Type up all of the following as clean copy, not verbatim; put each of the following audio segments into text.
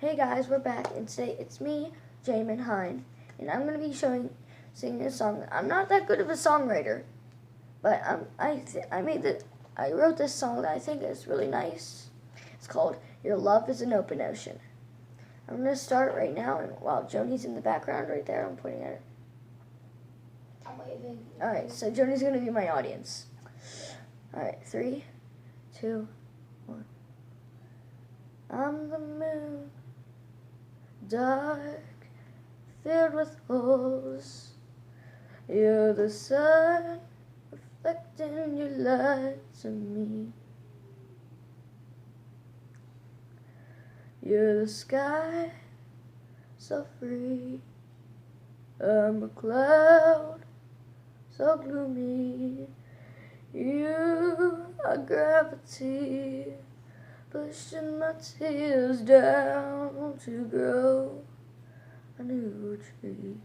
Hey guys, we're back, and today it's me, Jamin Hein, and I'm going to be singing a song. I'm not that good of a songwriter, but I wrote this song that I think is really nice. It's called "Your Love Is an Open Ocean." I'm going to start right now, and while Joni's in the background right there, I'm pointing at her. I'm waving. All right, so Joni's going to be my audience. All right, 3, 2, 1. I'm the moon, dark, filled with holes. You're the sun, reflecting your light to me. You're the sky, so free. I'm a cloud, so gloomy. You are gravity, pushing my tears down to grow a new tree.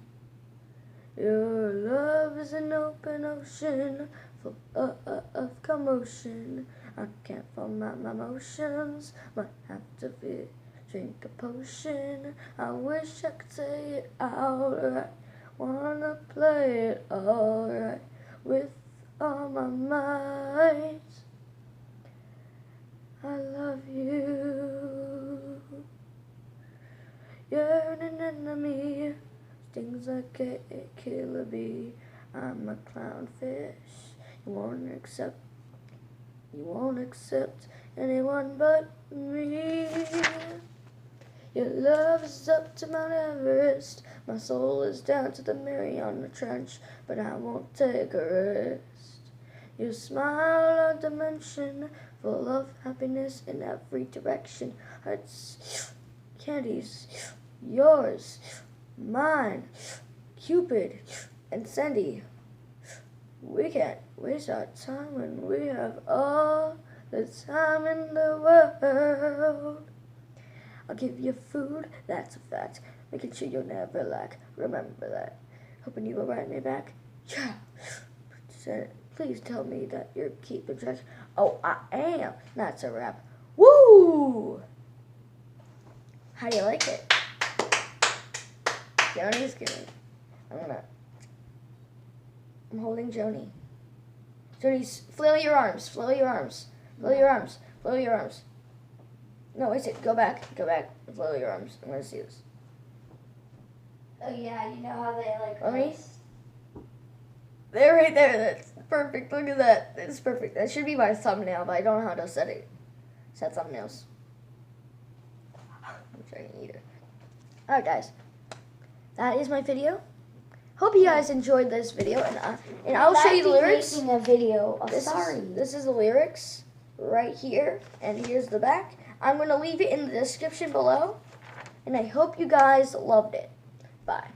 Your love is an open ocean full of commotion. I can't form out my emotions, might have to drink a potion. I wish I could say it outright, wanna play it alright with all my might. I love you. You're an enemy, stings like a killer bee. I'm a clownfish. You won't accept anyone but me. Your love is up to Mount Everest. My soul is down to the Marina Trench, but I won't take a rest. Your smile, a dimension full of happiness in every direction. Hearts, candies, yours, mine, Cupid, and Sandy. We can't waste our time when we have all the time in the world. I'll give you food, that's a fact, making sure you'll never lack. Remember that. Hoping you will write me back. Yeah. Please tell me that you're keeping track. Oh, I am. That's a wrap. Woo! How do you like it? Joni's good. I'm holding Joni. Joni's, flail your arms, flail your arms, flail your arms, flail your arms. No, wait, go back, flail your arms. I'm gonna see this. Oh yeah, you know how they like. Let me. There, right there. That's perfect. Look at that. It's perfect. That should be my thumbnail, but I don't know how to set it. Set thumbnails. I'm trying to eat it. Alright, guys. That is my video. Hope you guys enjoyed this video, and I'll show you the lyrics. Making a video. This is the lyrics right here, and here's the back. I'm going to leave it in the description below, and I hope you guys loved it. Bye.